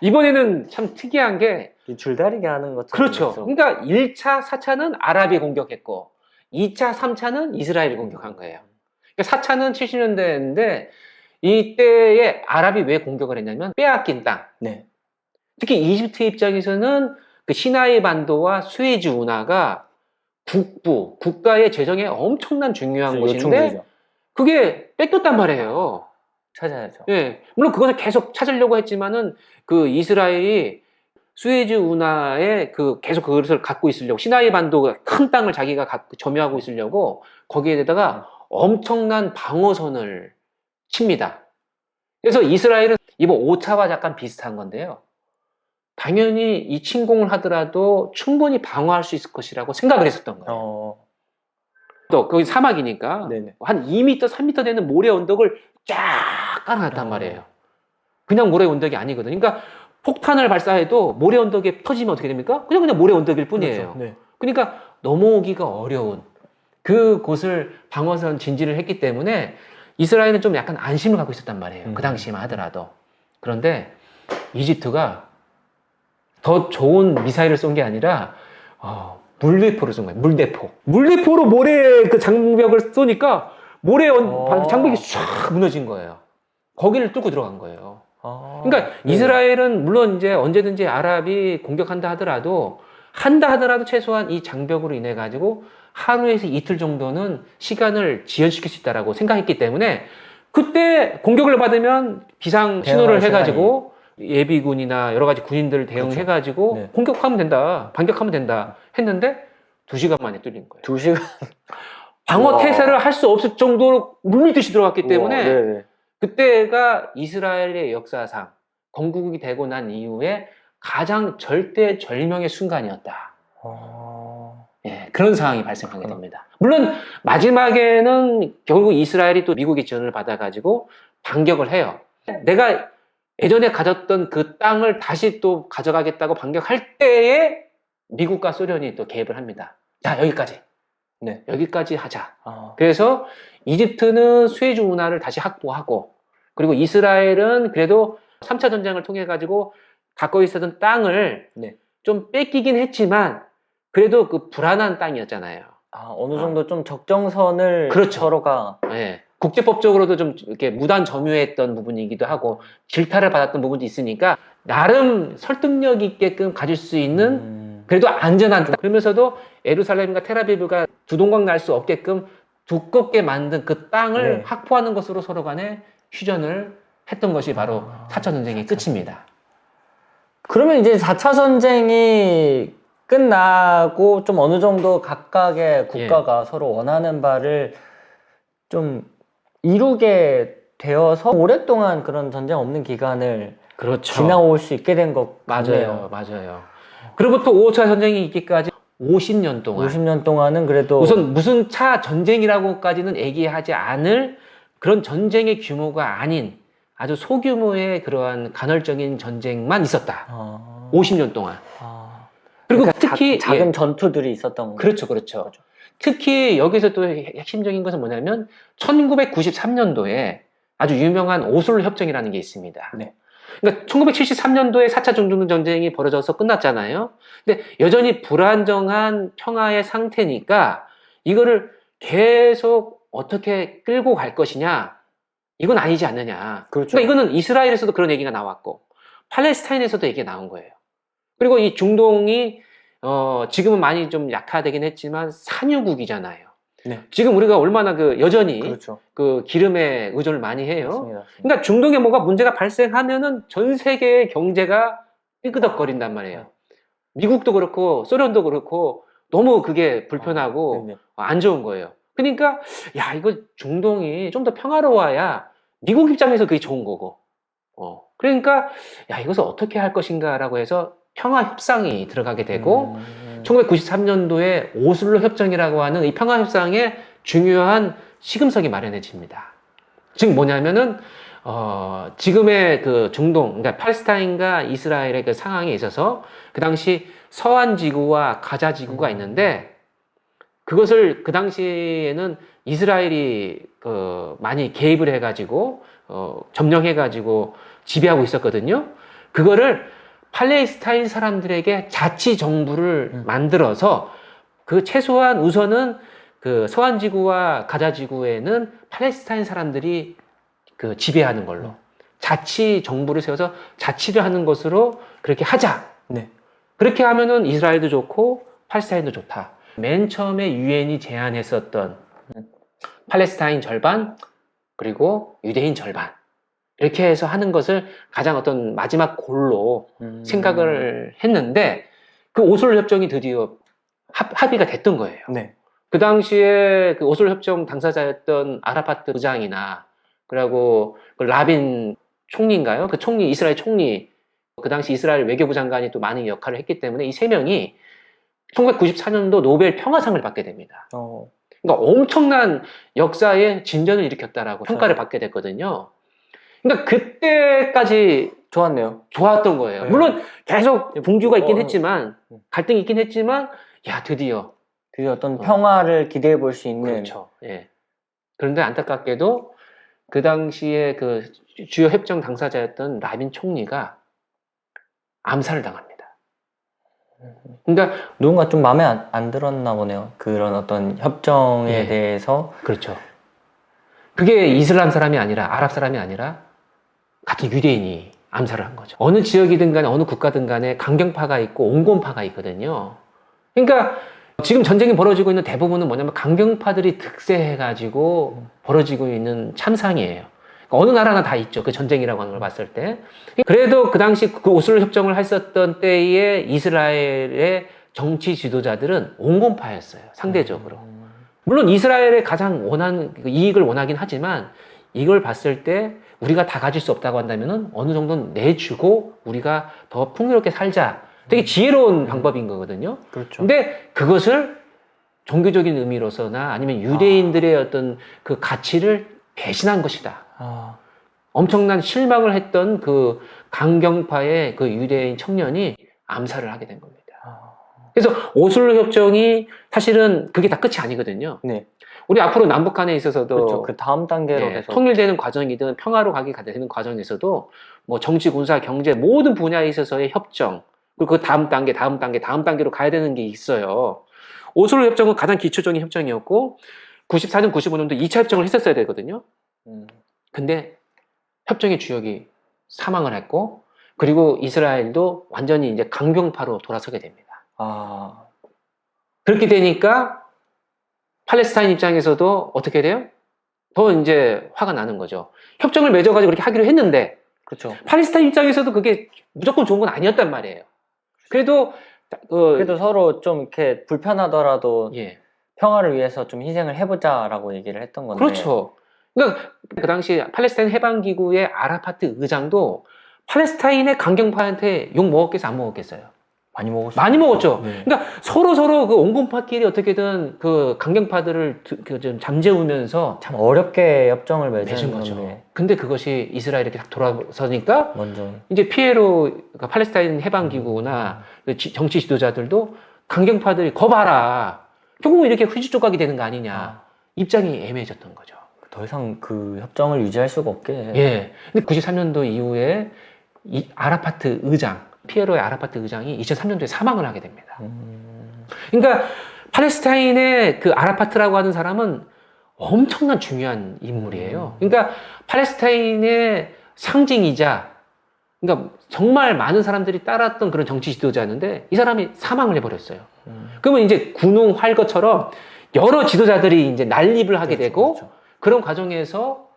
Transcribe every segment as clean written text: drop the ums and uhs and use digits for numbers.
이번에는 참 특이한 게 줄다리기 하는 것처럼. 그렇죠. 계속. 그러니까 1차, 4차는 아랍이 공격했고 2차, 3차는 이스라엘이 공격한 거예요. 그러니까 4차는 70년대인데 이때에 아랍이 왜 공격을 했냐면 빼앗긴 땅. 네. 특히 이집트 입장에서는 그 시나이 반도와 수에즈 운하가 국가의 재정에 엄청난 중요한 곳인데 요충지죠. 그게 뺏겼단 말이에요. 찾아야죠. 예. 물론 그것을 계속 찾으려고 했지만은 그 이스라엘이 수에즈 운하에 계속 그것을 갖고 있으려고 시나이 반도 큰 땅을 자기가 점유하고 있으려고 거기에다가 엄청난 방어선을 칩니다. 그래서 이스라엘은 이번 5차와 약간 비슷한 건데요. 당연히 이 침공을 하더라도 충분히 방어할 수 있을 것이라고 생각을 했었던 거예요. 또 거기 사막이니까 네네. 한 2m, 3m 되는 모래 언덕을 쫙 깔아놨단 말이에요. 그냥 모래 언덕이 아니거든요. 그러니까 폭탄을 발사해도 모래 언덕에 터지면 어떻게 됩니까? 그냥 모래 언덕일 뿐이에요. 그렇죠. 네. 그러니까 넘어오기가 어려운 그곳을 방어선 진지를 했기 때문에 이스라엘은 좀 약간 안심을 갖고 있었단 말이에요. 그 당시만 하더라도. 그런데 이집트가 더 좋은 미사일을 쏜 게 아니라 물대포를 쏜 거예요. 물대포로 모래 그 장벽을 쏘니까 모래 장벽이 쫙 무너진 거예요. 거기를 뚫고 들어간 거예요. 그러니까 네. 이스라엘은 물론 이제 언제든지 아랍이 공격한다 하더라도 최소한 이 장벽으로 인해 가지고 하루에서 이틀 정도는 시간을 지연시킬 수 있다라고 생각했기 때문에 그때 공격을 받으면 비상 신호를 해가지고 예비군이나 여러 가지 군인들 대응해가지고 네. 공격하면 된다, 반격하면 된다 했는데 2시간 만에 뚫린 거예요. 2시간. 방어 태세를 할 수 없을 정도로 물밀듯이 들어갔기 때문에 네네. 그때가 이스라엘의 역사상 건국이 되고 난 이후에 가장 절대절명의 순간이었다. 예, 그런 상황이 발생하게 됩니다. 물론 마지막에는 결국 이스라엘이 또 미국의 지원을 받아가지고 반격을 해요. 내가 예전에 가졌던 그 땅을 다시 또 가져가겠다고 반격할 때에 미국과 소련이 또 개입을 합니다. 자, 여기까지. 네. 여기까지 하자. 그래서 이집트는 수에즈 운하를 다시 확보하고 그리고 이스라엘은 그래도 3차 전쟁을 통해 가지고 갖고 있었던 땅을 네. 좀 뺏기긴 했지만 그래도 그 불안한 땅이었잖아요. 어느 정도 좀 적정선을 그렇죠. 서로가 예. 국제법적으로도 좀 이렇게 무단 점유했던 부분이기도 하고 질타를 받았던 부분도 있으니까 나름 설득력 있게끔 가질 수 있는 그래도 안전한 땅. 그러면서도 예루살렘과 텔아비브가 두동강 날 수 없게끔 두껍게 만든 그 땅을 네. 확보하는 것으로 서로 간에 휴전을 했던 것이 바로 4차 전쟁의 끝입니다. 그러면 이제 4차 전쟁이 끝나고 좀 어느 정도 각각의 국가가 서로 원하는 바를 좀 이루게 되어서 오랫동안 그런 전쟁 없는 기간을 그렇죠. 지나올 수 있게 된 것 같네요. 맞아요. 그로부터 5차 전쟁이 있기까지 50년 동안 50년 동안은 그래도 우선 무슨 차 전쟁이라고까지는 얘기하지 않을 그런 전쟁의 규모가 아닌 아주 소규모의 그러한 간헐적인 전쟁만 있었다. 50년 동안. 그리고 그러니까 특히 작은 전투들이 있었던 거죠. 그렇죠. 특히 여기서 또 핵심적인 것은 뭐냐면 1993년도에 아주 유명한 오슬로 협정이라는 게 있습니다. 네. 그러니까 1973년도에 4차 중동 전쟁이 벌어져서 끝났잖아요. 근데 여전히 불안정한 평화의 상태니까 이거를 계속 어떻게 끌고 갈 것이냐 이건 아니지 않느냐. 그렇죠. 그러니까 이거는 이스라엘에서도 그런 얘기가 나왔고 팔레스타인에서도 얘기가 나온 거예요. 그리고 이 중동이 지금은 많이 좀 약화되긴 했지만 산유국이잖아요. 네. 지금 우리가 얼마나 여전히 그렇죠. 그 기름에 의존을 많이 해요. 맞습니다. 그러니까 중동에 뭐가 문제가 발생하면은 전 세계의 경제가 삐그덕거린단 말이에요. 미국도 그렇고 소련도 그렇고 너무 그게 불편하고 네네. 안 좋은 거예요. 그러니까 야 이거 중동이 좀 더 평화로워야 미국 입장에서 그게 좋은 거고. 그러니까 야 이것을 어떻게 할 것인가라고 해서 평화 협상이 들어가게 되고 1993년도에 오슬로 협정이라고 하는 이 평화 협상에 중요한 시금석이 마련해집니다. 즉 뭐냐면은 지금의 그 중동, 그러니까 팔레스타인과 이스라엘의 그 상황에 있어서 그 당시 서한 지구와 가자 지구가 있는데 그것을 그 당시에는 이스라엘이 많이 개입을 해가지고 점령해가지고 지배하고 있었거든요. 그거를 팔레스타인 사람들에게 자치 정부를 만들어서 그 최소한 우선은 그 서한 지구와 가자 지구에는 팔레스타인 사람들이 그 지배하는 걸로 자치 정부를 세워서 자치를 하는 것으로 그렇게 하자. 네. 그렇게 하면은 이스라엘도 좋고 팔레스타인도 좋다. 맨 처음에 유엔이 제안했었던 팔레스타인 절반 그리고 유대인 절반 이렇게 해서 하는 것을 가장 어떤 마지막 골로 생각을 했는데 그 오슬로 협정이 드디어 합의가 됐던 거예요. 네. 그 당시에 그 오슬로 협정 당사자였던 아라파트 의장이나 그리고 그 라빈 총리인가요? 그 총리, 이스라엘 총리, 그 당시 이스라엘 외교부 장관이 또 많은 역할을 했기 때문에 이 세 명이 1994년도 노벨 평화상을 받게 됩니다. 그러니까 엄청난 역사의 진전을 일으켰다라고 평가를 받게 됐거든요. 그러니까 그때까지 좋았네요. 좋았던 거예요. 네. 물론 계속 분규가 있긴 했지만, 갈등이 있긴 했지만, 야, 드디어 어떤 평화를 기대해 볼 수 있는. 그렇죠. 예. 그런데 안타깝게도 그 당시에 그 주요 협정 당사자였던 라빈 총리가 암살을 당합니다. 그러니까 누군가 좀 마음에 안 들었나 보네요. 그런 어떤 협정에 예. 대해서. 그렇죠. 그게 이슬람 사람이 아니라 아랍 사람이 아니라 같은 유대인이 암살을 한 거죠. 어느 지역이든 간에 어느 국가든 간에 강경파가 있고 온건파가 있거든요. 그러니까 지금 전쟁이 벌어지고 있는 대부분은 뭐냐면 강경파들이 득세해가지고 벌어지고 있는 참상이에요. 그러니까 어느 나라나 다 있죠. 그 전쟁이라고 하는 걸 봤을 때. 그래도 그 당시 그 오슬로 협정을 했었던 때에 이스라엘의 정치 지도자들은 온건파였어요. 상대적으로. 물론 이스라엘의 가장 원하는 이익을 원하긴 하지만 이걸 봤을 때 우리가 다 가질 수 없다고 한다면은 어느 정도는 내주고 우리가 더 풍요롭게 살자. 되게 지혜로운 방법인 거거든요. 그렇죠. 근데 그것을 종교적인 의미로서나 아니면 유대인들의 어떤 그 가치를 배신한 것이다. 엄청난 실망을 했던 그 강경파의 그 유대인 청년이 암살을 하게 된 겁니다. 그래서 오슬로 협정이 사실은 그게 다 끝이 아니거든요. 네. 우리 앞으로 남북한에 있어서도 그렇죠. 그 다음 단계로 예, 계속 통일되는 과정이든 평화로 가게 되는 과정에서도 뭐 정치, 군사, 경제 모든 분야에 있어서의 협정 그리고 그 다음 단계로 가야 되는 게 있어요. 오슬로 협정은 가장 기초적인 협정이었고 94년, 95년도 2차 협정을 했었어야 되거든요. 근데 협정의 주역이 사망을 했고 그리고 이스라엘도 완전히 이제 강경파로 돌아서게 됩니다. 그렇게 되니까 팔레스타인 입장에서도 어떻게 돼요? 더 이제 화가 나는 거죠. 협정을 맺어가지고 그렇게 하기로 했는데 그렇죠. 팔레스타인 입장에서도 그게 무조건 좋은 건 아니었단 말이에요. 그래도 서로 좀 이렇게 불편하더라도 예. 평화를 위해서 좀 희생을 해보자라고 얘기를 했던 건데. 그렇죠. 그러니까 그 당시 팔레스타인 해방기구의 아라파트 의장도 팔레스타인의 강경파한테 욕 먹었겠어요? 안 먹었겠어요? 많이 먹었죠. 네. 그러니까 서로 그 온건파끼리 어떻게든 그 강경파들을 좀 잠재우면서 참 어렵게 협정을 맺은 거죠. 건데. 근데 그것이 이스라엘에 이렇게 딱 돌아서니까 먼저 이제 피에로 그러니까 팔레스타인 해방기구나 그 정치 지도자들도 강경파들이 거봐라. 결국은 이렇게 후지 조각이 되는 거 아니냐. 입장이 애매해졌던 거죠. 더 이상 그 협정을 유지할 수가 없게. 예. 근데 93년도 이후에 이 아라파트 의장, 피에로의 아라파트 의장이 2003년도에 사망을 하게 됩니다. 그러니까 팔레스타인의 그 아라파트라고 하는 사람은 엄청난 중요한 인물이에요. 그러니까 팔레스타인의 상징이자 그러니까 정말 많은 사람들이 따랐던 그런 정치 지도자였는데 이 사람이 사망을 해버렸어요. 그러면 이제 군웅 활거처럼 여러 지도자들이 이제 난립을 하게 되고 그런 과정에서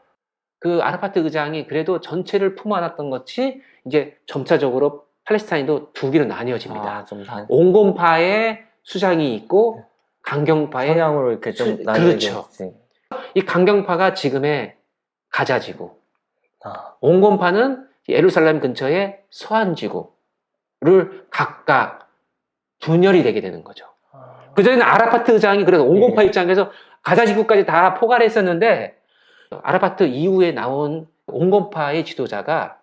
그 아라파트 의장이 그래도 전체를 품어안았던 것이 이제 점차적으로 팔레스타인도 두 개로 나뉘어집니다. 온건파의 수장이 있고 강경파의 성향으로 이렇게 좀 그렇죠. 이 강경파가 지금의 가자지구, 온건파는 예루살렘 근처의 서안지구를 각각 분열이 되게 되는 거죠. 그전에는 아라파트 의장이 그래서 온건파 입장에서 가자지구까지 다 포괄 했었는데 아라파트 이후에 나온 온건파의 지도자가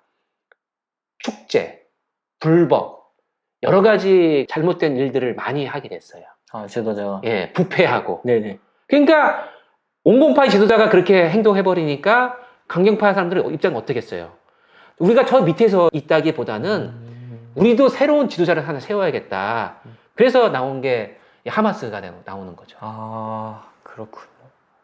축제, 불법, 여러 가지 잘못된 일들을 많이 하게 됐어요. 지도자가. 예, 부패하고. 네네. 그러니까 온건파의 지도자가 그렇게 행동해버리니까 강경파 사람들의 입장은 어떻겠어요? 우리가 저 밑에서 있다기보다는 우리도 새로운 지도자를 하나 세워야겠다. 그래서 나온 게 하마스가 나오는 거죠. 아, 그렇군요.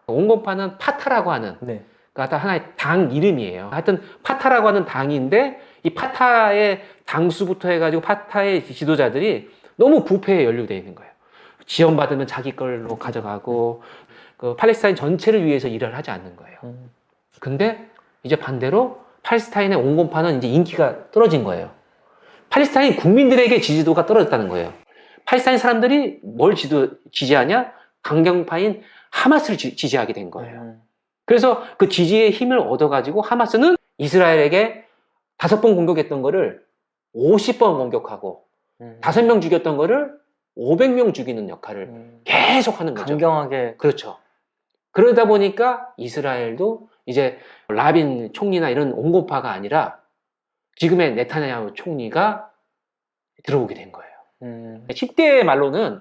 온건파는 파타라고 하는 네. 그러니까 하나의 당 이름이에요. 하여튼 파타라고 하는 당인데 이 파타의 당수부터 해가지고 파타의 지도자들이 너무 부패에 연루되어 있는 거예요. 지원받으면 자기 걸로 가져가고 그 팔레스타인 전체를 위해서 일을 하지 않는 거예요. 근데 이제 반대로 팔레스타인의 온건파는 이제 인기가 떨어진 거예요. 팔레스타인 국민들에게 지지도가 떨어졌다는 거예요. 팔레스타인 사람들이 뭘 지지하냐? 강경파인 하마스를 지지하게 된 거예요. 그래서 그 지지의 힘을 얻어가지고 하마스는 이스라엘에게 5번 공격했던 거를 50번 공격하고 5명 죽였던 거를 500명 죽이는 역할을 계속 하는 거죠. 강경하게. 그렇죠. 그러다 보니까 이스라엘도 이제 라빈 총리나 이런 온건파가 아니라 지금의 네타냐후 총리가 들어오게 된 거예요. 10대의 말로는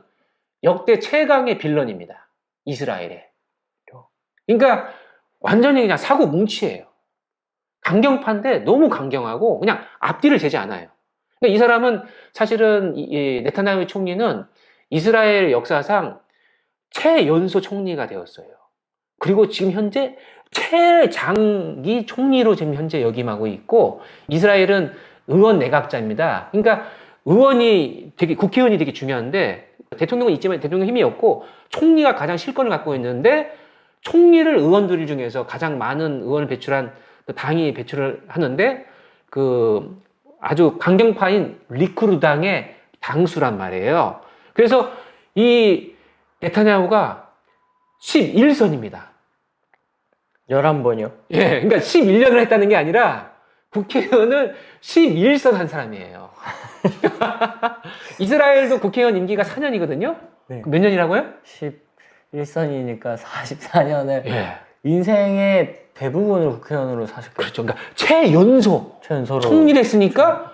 역대 최강의 빌런입니다. 이스라엘에. 그러니까 완전히 그냥 사고 뭉치예요. 강경파인데 너무 강경하고 그냥 앞뒤를 재지 않아요. 그러니까 이 사람은 사실은 이 네타냐후 총리는 이스라엘 역사상 최연소 총리가 되었어요. 그리고 지금 현재 최장기 총리로 지금 현재 역임하고 있고 이스라엘은 의원 내각제입니다. 그러니까 국회의원이 되게 중요한데 대통령은 있지만 대통령 힘이 없고 총리가 가장 실권을 갖고 있는데 총리를 의원들 중에서 가장 많은 의원을 배출한 그 당이 배출을 하는데 그 아주 강경파인 리쿠르당의 당수란 말이에요. 그래서 이 네타냐후가 11선입니다. 11번이요? 예, 그러니까 11년을 했다는 게 아니라 국회의원을 11선 한 사람이에요. 이스라엘도 국회의원 임기가 4년이거든요? 네. 몇 년이라고요? 11선이니까 44년을 예. 인생의 대부분을 국회의원으로 사셨겠죠. 그렇죠. 그러니까 최연소로 총리를 했으니까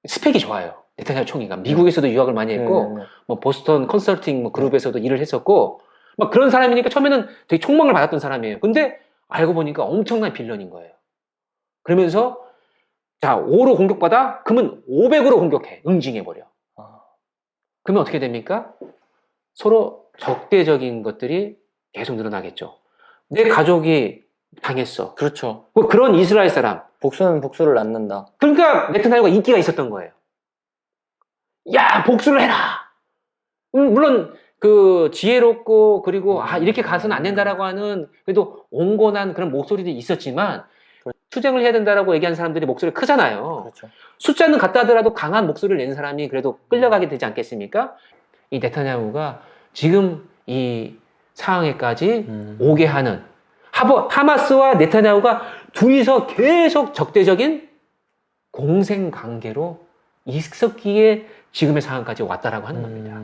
스펙이 좋아요. 네타냐후 총리가 미국에서도 유학을 많이 했고 뭐 보스턴 컨설팅 뭐 그룹에서도 일을 했었고 막 그런 사람이니까 처음에는 되게 촉망을 받았던 사람이에요. 근데 알고 보니까 엄청난 빌런인 거예요. 그러면서 자 5로 공격받아? 그러면 500으로 공격해. 응징해버려. 그러면 어떻게 됩니까? 서로 적대적인 것들이 계속 늘어나겠죠. 내 가족이 당했어. 그렇죠. 뭐 그런 이스라엘 사람. 복수는 복수를 낳는다. 그러니까 네타냐후가 인기가 있었던 거예요. 야, 복수를 해라! 물론 그 지혜롭고 그리고 이렇게 가서는 안 된다라고 하는 그래도 온건한 그런 목소리도 있었지만 투쟁을 해야 된다라고 얘기하는 사람들이 목소리가 크잖아요. 그렇죠. 숫자는 같다 하더라도 강한 목소리를 내는 사람이 그래도 끌려가게 되지 않겠습니까? 이 네타냐후가 지금 이 상황에까지 오게 하는 하마스와 네타냐후가 둘이서 계속 적대적인 공생 관계로 있었기에 지금의 상황까지 왔다라고 하는 겁니다.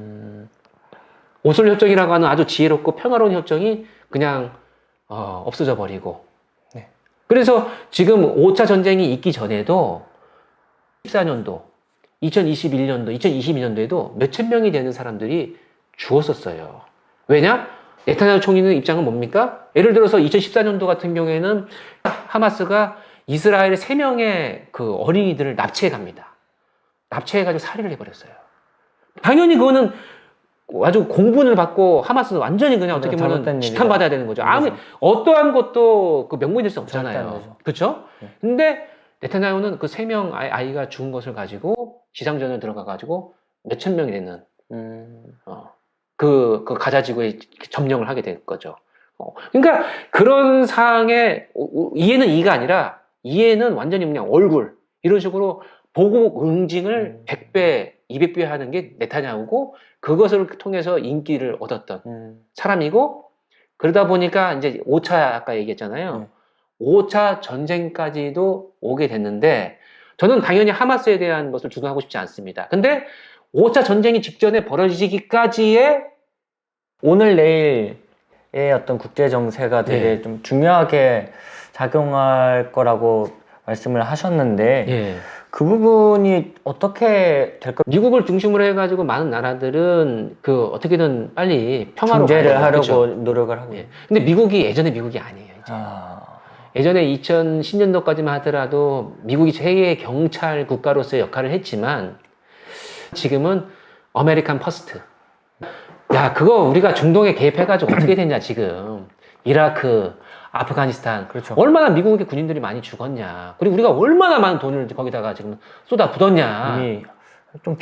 오슬 협정이라고 하는 아주 지혜롭고 평화로운 협정이 그냥 없어져 버리고 네. 그래서 지금 5차 전쟁이 있기 전에도 14년도, 2021년도, 2022년도에도 몇천 명이 되는 사람들이 죽었었어요. 왜냐? 네타냐후 총리는 입장은 뭡니까? 예를 들어서 2014년도 같은 경우에는 하마스가 이스라엘의 3명의 그 어린이들을 납치해 갑니다. 납치해가지고 살해를 해버렸어요. 당연히 그거는 아주 공분을 받고 하마스는 완전히 그냥 어떻게 보면 지탄받아야 되는 거죠. 어떠한 것도 그 명분이 될 수 없잖아요. 그렇죠? 근데 네타냐후는 그 3명 아이가 죽은 것을 가지고 지상전을 들어가가지고 몇천 명이 되는 그 가자지구에 점령을 하게 된 거죠. 그러니까 그런 상황에 이해는 이가 아니라 이해는 완전히 그냥 얼굴 이런 식으로 보복 응징을 100배, 200배 하는 게 네타냐후고 그것을 통해서 인기를 얻었던 사람이고 그러다 보니까 이제 5차 아까 얘기했잖아요. 5차 전쟁까지도 오게 됐는데 저는 당연히 하마스에 대한 것을 주장하고 싶지 않습니다. 근데 5차 전쟁이 직전에 벌어지기까지의 오늘 내일의 어떤 국제 정세가 되게 좀 중요하게 작용할 거라고 말씀을 하셨는데 그 부분이 어떻게 될까? 미국을 중심으로 해가지고 많은 나라들은 그 어떻게든 빨리 평화로 중재를 하려고 그렇죠? 노력을 하고. 근데 미국이 예전의 미국이 아니에요. 이제. 예전에 2010년도까지만 하더라도 미국이 세계 경찰 국가로서의 역할을 했지만 지금은 아메리칸 퍼스트. 야, 그거 우리가 중동에 개입해가지고 어떻게 됐냐, 지금. 이라크, 아프가니스탄. 그렇죠. 얼마나 미국의 군인들이 많이 죽었냐. 그리고 우리가 얼마나 많은 돈을 거기다가 지금 쏟아붓었냐. 이미 좀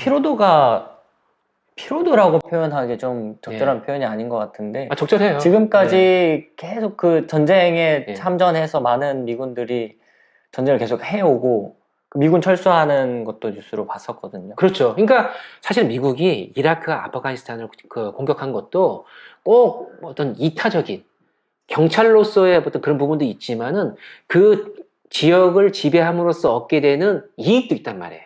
피로도라고 표현하기 좀 적절한 표현이 아닌 것 같은데 아, 적절해요. 지금까지 계속 그 전쟁에 예. 참전해서 많은 미군들이 전쟁을 계속 해오고 그 미군 철수하는 것도 뉴스로 봤었거든요. 그렇죠. 그러니까 사실 미국이 이라크와 아프가니스탄을 공격한 것도 꼭 어떤 이타적인 경찰로서의 어떤 그런 부분도 있지만은 그 지역을 지배함으로써 얻게 되는 이익도 있단 말이에요.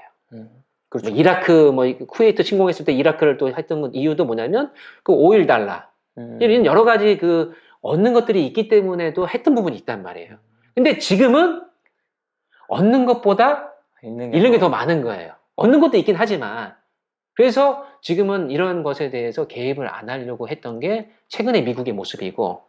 그렇죠. 뭐 이라크, 뭐 쿠웨이트 침공했을 때 이라크를 또 했던 이유도 뭐냐면 그 오일 달러 이런 여러 가지 그 얻는 것들이 있기 때문에도 했던 부분이 있단 말이에요. 근데 지금은 얻는 것보다 잃는 게 더 많은 거예요. 얻는 것도 있긴 하지만 그래서 지금은 이런 것에 대해서 개입을 안 하려고 했던 게 최근의 미국의 모습이고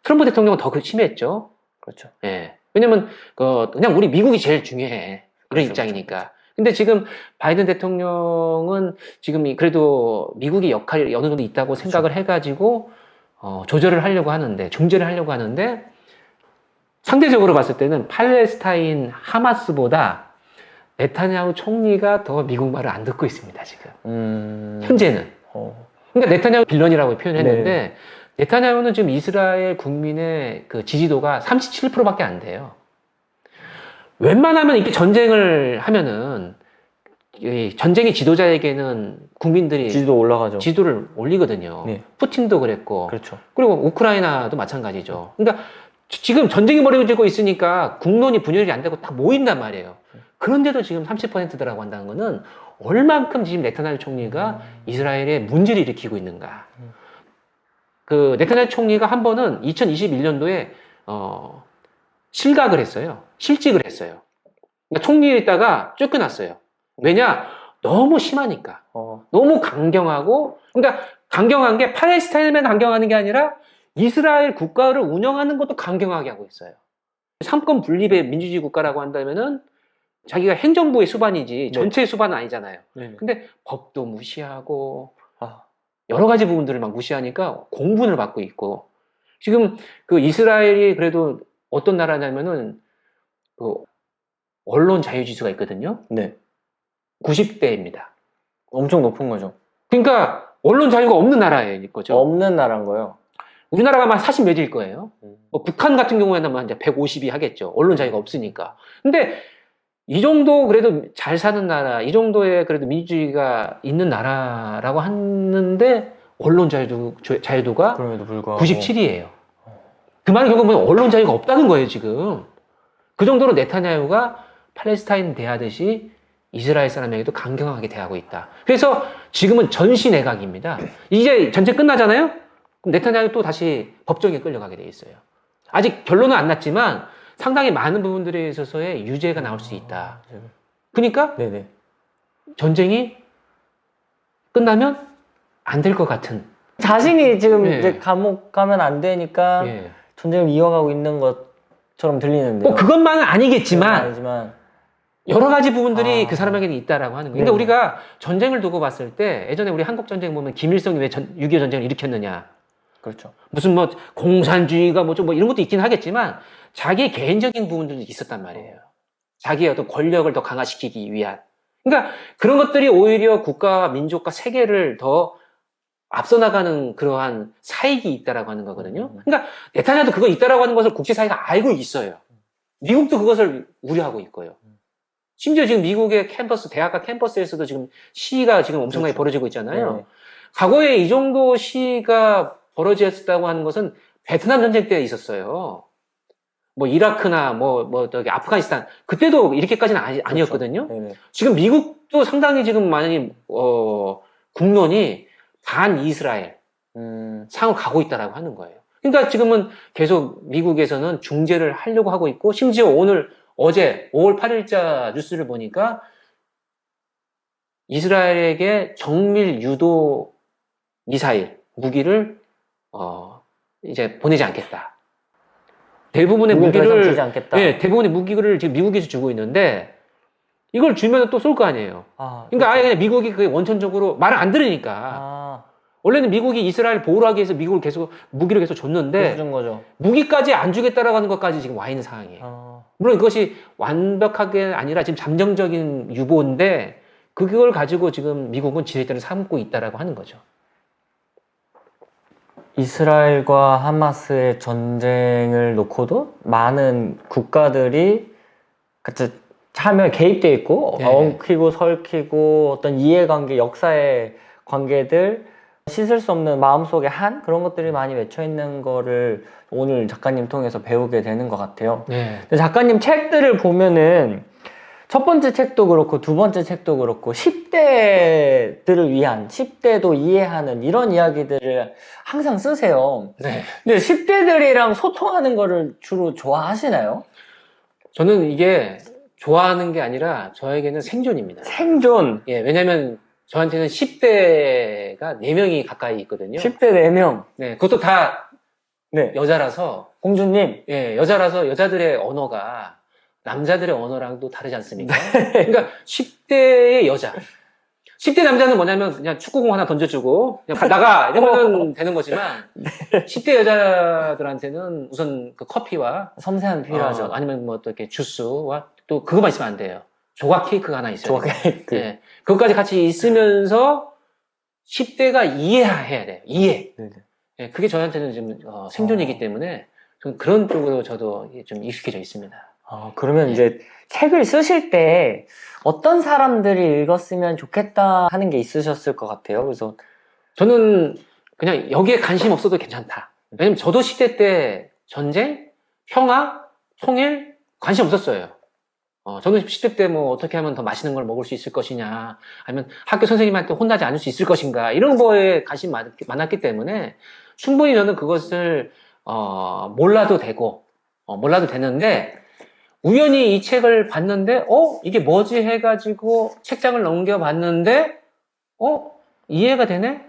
트럼프 대통령은 더 심했죠. 그렇죠. 예. 왜냐면 그냥 우리 미국이 제일 중요해. 이런 그렇죠, 입장이니까. 근데 지금 바이든 대통령은 지금 그래도 미국의 역할이 어느 정도 있다고 생각을 해가지고 조절을 하려고 하는데 중재를 하려고 하는데 상대적으로 봤을 때는 팔레스타인 하마스보다 네타냐후 총리가 더 미국 말을 안 듣고 있습니다, 지금. 현재는. 그러니까 네타냐후 빌런이라고 표현했는데, 네. 네타냐후는 지금 이스라엘 국민의 그 지지도가 37%밖에 안 돼요. 웬만하면 이렇게 전쟁을 하면은, 이 전쟁의 지도자에게는 국민들이 지지도 올라가죠. 지지도를 올리거든요. 네. 푸틴도 그랬고. 그렇죠. 그리고 우크라이나도 마찬가지죠. 그러니까 지금 전쟁이 벌어지고 있으니까 국론이 분열이 안 되고 딱 모인단 말이에요. 그런데도 지금 30%더라고 한다는 거는 얼만큼 지금 네타냐후 총리가 이스라엘에 문제를 일으키고 있는가. 그 네타냐후 총리가 한 번은 2021년도에 실각을 했어요. 실직을 했어요. 그러니까 총리에 있다가 쫓겨났어요. 왜냐? 너무 심하니까. 너무 강경하고, 그러니까 강경한 게 팔레스타인만 강경하는 게 아니라 이스라엘 국가를 운영하는 것도 강경하게 하고 있어요. 삼권 분립의 민주주의 국가라고 한다면은 자기가 행정부의 수반이지 전체의 수반은 아니잖아요. 네. 근데 법도 무시하고 여러 가지 부분들을 막 무시하니까 공분을 받고 있고 지금 그 이스라엘이 그래도 어떤 나라냐면은 그 언론 자유 지수가 있거든요. 네. 90대입니다. 엄청 높은 거죠. 그러니까 언론 자유가 없는 나라예요, 이거죠. 없는 나라인 거예요. 우리나라가 아마 40 몇일 거예요. 뭐 북한 같은 경우에는 뭐 이제 150이 하겠죠. 언론 자유가 없으니까. 근데 이 정도 그래도 잘 사는 나라, 이 정도의 그래도 민주주의가 있는 나라라고 하는데 언론 자유도가 그럼에도 불구하고 97이에요. 그 말은 결국 뭐 언론 자유가 없다는 거예요, 지금. 그 정도로 네타냐후가 팔레스타인 대하듯이 이스라엘 사람에게도 강경하게 대하고 있다. 그래서 지금은 전시 내각입니다. 이제 전쟁 끝나잖아요? 그럼 네타냐후 또 다시 법정에 끌려가게 돼 있어요. 아직 결론은 안 났지만 상당히 많은 부분들에 있어서의 유죄가 나올 수 있다. 그러니까 네네. 전쟁이 끝나면 안 될 것 같은. 자신이 지금 네. 이제 감옥 가면 안 되니까 예. 전쟁을 이어가고 있는 것처럼 들리는데요. 뭐 그것만은 아니겠지만 아니지만 여러 가지 부분들이 그 사람에게는 있다라고 하는 거예요. 그러니까 네. 우리가 전쟁을 두고 봤을 때 예전에 우리 한국 전쟁 보면 김일성이 왜 6.25 전쟁을 일으켰느냐. 그렇죠. 무슨 뭐 공산주의가 뭐 좀 뭐 이런 것도 있긴 하겠지만 자기의 개인적인 부분들도 있었단 말이에요. 자기의 어떤 권력을 더 강화시키기 위한. 그러니까 그런 것들이 오히려 국가와 민족과 세계를 더 앞서 나가는 그러한 사익이 있다라고 하는 거거든요. 그러니까 네타냐후도 그거 있다라고 하는 것을 국제사회가 알고 있어요. 미국도 그것을 우려하고 있고요. 심지어 지금 미국의 캠퍼스, 대학가 캠퍼스에서도 지금 시위가 지금 엄청나게 그렇죠. 벌어지고 있잖아요. 네. 과거에 이 정도 시위가 벌어졌다고 하는 것은 베트남 전쟁 때 있었어요. 뭐 이라크나 저기 아프가니스탄 그때도 이렇게까지는 아니었거든요. 네네. 지금 미국도 상당히 지금 많이 국론이 반 이스라엘 상을 가고 있다라고 하는 거예요. 그러니까 지금은 계속 미국에서는 중재를 하려고 하고 있고 심지어 어제 5월 8일자 뉴스를 보니까 이스라엘에게 정밀 유도 미사일 무기를 이제 보내지 않겠다. 무기를 대부분의 더 이상 무기를 주지 않겠다. 예, 대부분의 무기를 지금 미국에서 주고 있는데 이걸 주면 또 쏠 거 아니에요. 아, 그러니까 아예 그렇죠. 그냥 미국이 그 원천적으로 말을 안 들으니까 아, 원래는 미국이 이스라엘 보호를 하기 위해서 미국을 계속 무기를 계속 그래서 줬는데 준 거죠. 무기까지 안 주겠다라고 하는 것까지 지금 와 있는 상황이에요. 아, 물론 그것이 완벽하게 아니라 지금 잠정적인 유보인데 그걸 가지고 지금 미국은 지렛대를 삼고 있다라고 하는 거죠. 이스라엘과 하마스의 전쟁을 놓고도 많은 국가들이 같이 참여 개입돼 있고 네. 엉키고 설키고 어떤 이해관계, 역사의 관계들 씻을 수 없는 마음속에 한 그런 것들이 많이 맺혀 있는 거를 오늘 작가님 통해서 배우게 되는 것 같아요. 네. 근데 작가님 책들을 보면은 첫 번째 책도 그렇고 두 번째 책도 그렇고 10대들을 위한 10대도 이해하는 이런 이야기들을 항상 쓰세요. 네. 근데 10대들이랑 소통하는 거를 주로 좋아하시나요? 저는 이게 좋아하는 게 아니라 저에게는 생존입니다. 생존 예, 왜냐면 저한테는 10대가 4명이 가까이 있거든요. 10대 4명. 네, 그것도 다 네. 여자라서, 공주님. 예, 여자라서 여자들의 언어가 남자들의 언어랑도 다르지 않습니까? 그러니까 10대의 여자. 10대 남자는 뭐냐면 그냥 축구공 하나 던져주고 그냥 나가 이러면 되는 거지만 10대 여자들한테는 우선 그 커피와 섬세함이 필요하죠. 아니면 뭐 또 이렇게 주스와 또 그거만 있으면 안 돼요. 조각 케이크가 하나 있어요. 조각 케이크. 예, 그것까지 같이 있으면서 10대가 이해해야 돼요. 이해. 네네. 예, 그게 저한테는 지금 생존이기 때문에 좀 그런 쪽으로 저도 좀 익숙해져 있습니다. 그러면 이제 책을 쓰실 때 어떤 사람들이 읽었으면 좋겠다 하는 게 있으셨을 것 같아요. 그래서 저는 그냥 여기에 관심 없어도 괜찮다. 왜냐면 저도 10대 때 전쟁, 평화, 통일 관심 없었어요. 저는 10대 때 뭐 어떻게 하면 더 맛있는 걸 먹을 수 있을 것이냐, 아니면 학교 선생님한테 혼나지 않을 수 있을 것인가, 이런 거에 관심이 많았기 때문에 충분히 저는 그것을, 몰라도 되고, 몰라도 되는데, 우연히 이 책을 봤는데, 이게 뭐지 해가지고 책장을 넘겨봤는데, 이해가 되네?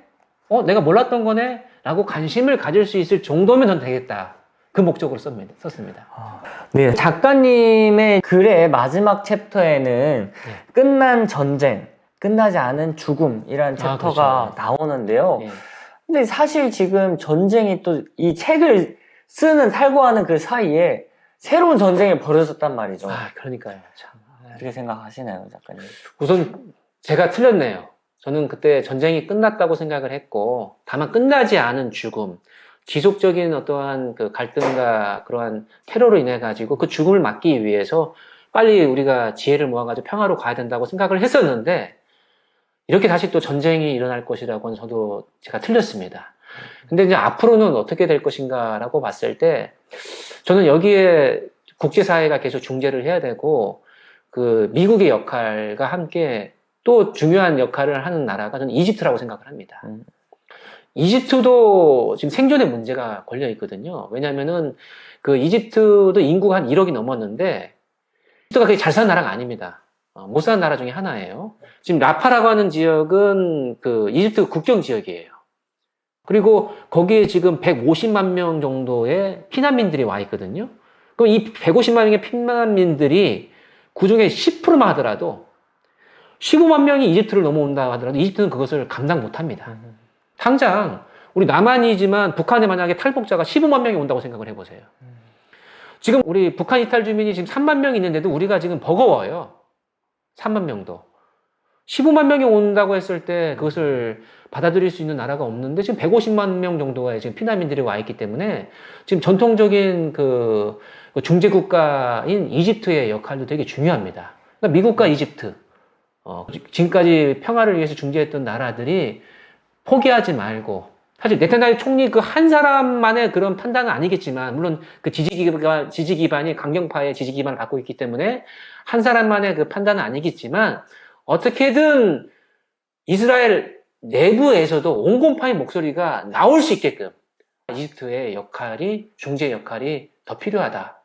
내가 몰랐던 거네? 라고 관심을 가질 수 있을 정도면 전 되겠다. 그 목적으로 썼습니다. 네, 작가님의 글의 마지막 챕터에는 끝난 전쟁, 끝나지 않은 죽음이라는 챕터가 그렇죠. 나오는데요. 예. 근데 사실 지금 전쟁이 또 이 책을 쓰는 탈고하는 그 사이에 새로운 전쟁이 벌어졌단 말이죠. 그러니까요. 참. 어떻게 생각하시나요, 작가님? 우선 제가 틀렸네요. 저는 그때 전쟁이 끝났다고 생각을 했고, 다만 끝나지 않은 죽음, 지속적인 어떠한 그 갈등과 그러한 테러로 인해 가지고 그 죽음을 막기 위해서 빨리 우리가 지혜를 모아가지고 평화로 가야 된다고 생각을 했었는데, 이렇게 다시 또 전쟁이 일어날 것이라고는 제가 틀렸습니다. 근데 이제 앞으로는 어떻게 될 것인가라고 봤을 때, 저는 여기에 국제사회가 계속 중재를 해야 되고, 그 미국의 역할과 함께 또 중요한 역할을 하는 나라가 저는 이집트라고 생각을 합니다. 이집트도 지금 생존의 문제가 걸려 있거든요. 왜냐면은 그 이집트도 인구가 한 1억이 넘었는데, 이집트가 그렇게 잘 사는 나라가 아닙니다. 못 사는 나라 중에 하나예요. 지금 라파라고 하는 지역은 그 이집트 국경 지역이에요. 그리고 거기에 지금 150만 명 정도의 피난민들이 와 있거든요. 그럼 이 150만 명의 피난민들이 그 중에 10%만 하더라도 15만 명이 이집트를 넘어온다 하더라도 이집트는 그것을 감당 못 합니다. 당장 우리 남한이지만 북한에 만약에 탈북자가 15만 명이 온다고 생각을 해보세요. 지금 우리 북한 이탈 주민이 지금 3만 명이 있는데도 우리가 지금 버거워요. 3만 명도. 15만 명이 온다고 했을 때 그것을 받아들일 수 있는 나라가 없는데 지금 150만 명 정도의 지금 피난민들이 와 있기 때문에 지금 전통적인 그 중재 국가인 이집트의 역할도 되게 중요합니다. 그러니까 미국과 이집트, 지금까지 평화를 위해서 중재했던 나라들이 포기하지 말고, 사실 네타냐후 총리 그 한 사람만의 그런 판단은 아니겠지만, 물론 그 지지 기반이 강경파의 지지 기반을 갖고 있기 때문에 한 사람만의 그 판단은 아니겠지만, 어떻게든 이스라엘 내부에서도 온건파의 목소리가 나올 수 있게끔 이집트의 중재 역할이 더 필요하다.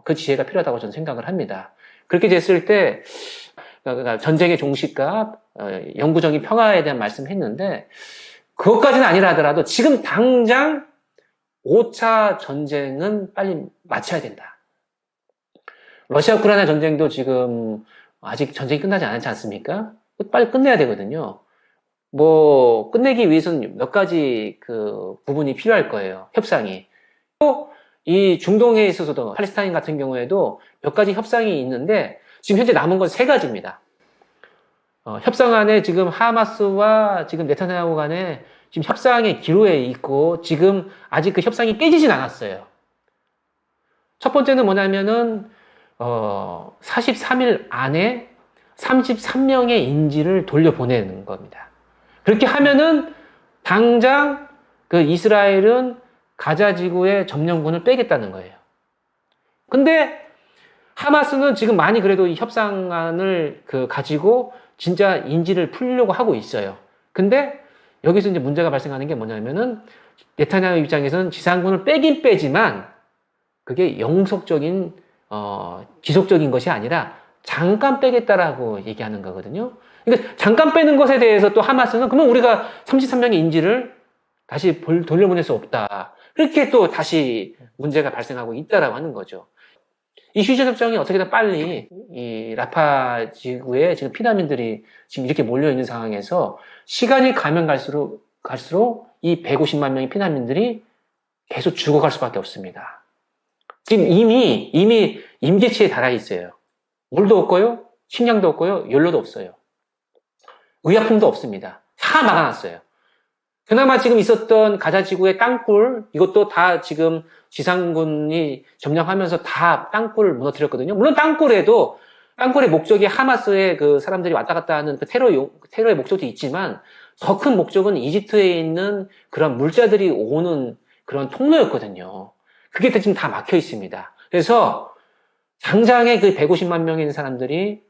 그 지혜가 필요하다고 저는 생각을 합니다. 그렇게 됐을 때 그러니까 전쟁의 종식과 영구적인 평화에 대한 말씀을 했는데, 그것까지는 아니라 하더라도 지금 당장 5차 전쟁은 빨리 마쳐야 된다. 러시아 우크라이나 전쟁도 지금 아직 전쟁이 끝나지 않았지 않습니까? 빨리 끝내야 되거든요. 뭐 끝내기 위해서는 몇 가지 그 부분이 필요할 거예요. 협상이. 또 이 중동에 있어서도 팔레스타인 같은 경우에도 몇 가지 협상이 있는데 지금 현재 남은 건 3가지입니다. 협상안에 지금 하마스와 지금 네타냐후 간에 지금 협상의 기로에 있고 지금 아직 그 협상이 깨지진 않았어요. 첫 번째는 뭐냐면은 43일 안에 33명의 인질을 돌려보내는 겁니다. 그렇게 하면은 당장 그 이스라엘은 가자 지구의 점령군을 빼겠다는 거예요. 근데 하마스는 지금 많이 그래도 이 협상안을 가지고 진짜 인질을 풀려고 하고 있어요. 근데 여기서 이제 문제가 발생하는 게 뭐냐면은 네타냐후 입장에서는 지상군을 빼긴 빼지만 그게 영속적인 지속적인 것이 아니라 잠깐 빼겠다라고 얘기하는 거거든요. 그러니까 잠깐 빼는 것에 대해서 또 하마스는 그러면 우리가 33명의 인질을 다시 돌려보낼 수 없다. 그렇게 또 다시 문제가 발생하고 있다라고 하는 거죠. 이 휴전협정이 어떻게든 빨리 이 라파 지구에 지금 피난민들이 지금 이렇게 몰려있는 상황에서 시간이 가면 갈수록 이 150만 명의 피난민들이 계속 죽어갈 수밖에 없습니다. 지금 이미 임계치에 달아 있어요. 물도 없고요, 식량도 없고요, 연료도 없어요. 의약품도 없습니다. 다 막아놨어요. 그나마 지금 있었던 가자 지구의 땅굴, 이것도 다 지금 지상군이 점령하면서 다 땅굴을 무너뜨렸거든요. 물론 땅굴의 목적이 하마스의 그 사람들이 왔다 갔다 하는 그 테러의 목적도 있지만 더 큰 목적은 이집트에 있는 그런 물자들이 오는 그런 통로였거든요. 그게 지금 다 막혀 있습니다. 그래서 당장에 그 150만 명의 있는 사람들이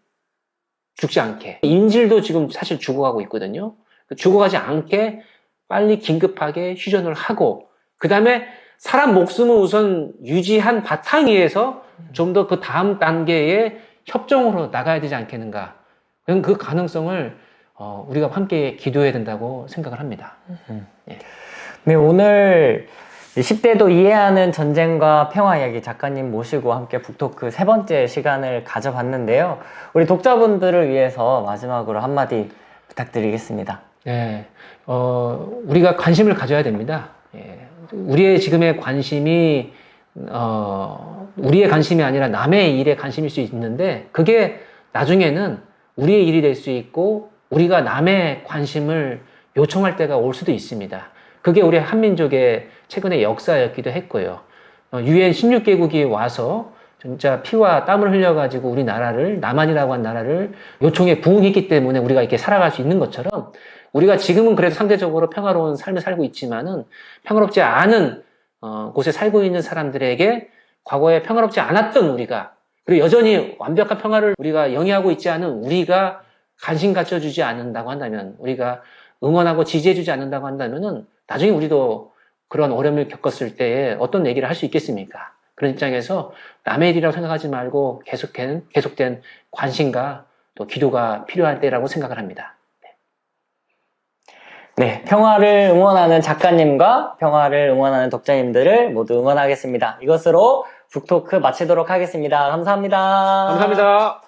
죽지 않게, 인질도 지금 사실 죽어가고 있거든요. 죽어가지 않게 빨리 긴급하게 휴전을 하고, 그 다음에 사람 목숨을 우선 유지한 바탕 위에서 좀 더 그 다음 단계의 협정으로 나가야 되지 않겠는가. 그 가능성을 우리가 함께 기도해야 된다고 생각을 합니다. 예. 네, 오늘 10대도 이해하는 전쟁과 평화 이야기 작가님 모시고 함께 북토크 3번째 시간을 가져봤는데요. 우리 독자분들을 위해서 마지막으로 한마디 부탁드리겠습니다. 네, 우리가 관심을 가져야 됩니다. 예. 우리의 지금의 관심이, 우리의 관심이 아니라 남의 일에 관심일 수 있는데, 그게 나중에는 우리의 일이 될 수 있고, 우리가 남의 관심을 요청할 때가 올 수도 있습니다. 그게 우리 한민족의 최근의 역사였기도 했고요. UN 16개국이 와서 진짜 피와 땀을 흘려가지고 우리 나라를, 남한이라고 한 나라를 요청에 부응했기 때문에 우리가 이렇게 살아갈 수 있는 것처럼 우리가 지금은 그래도 상대적으로 평화로운 삶을 살고 있지만은 평화롭지 않은 곳에 살고 있는 사람들에게 과거에 평화롭지 않았던 우리가, 그리고 여전히 완벽한 평화를 우리가 영위하고 있지 않은 우리가 관심 가져주지 않는다고 한다면, 우리가 응원하고 지지해주지 않는다고 한다면은 나중에 우리도 그런 어려움을 겪었을 때에 어떤 얘기를 할 수 있겠습니까? 그런 입장에서 남의 일이라고 생각하지 말고 계속된 관심과 또 기도가 필요할 때라고 생각을 합니다. 네, 평화를 응원하는 작가님과 평화를 응원하는 독자님들을 모두 응원하겠습니다. 이것으로 북토크 마치도록 하겠습니다. 감사합니다. 감사합니다.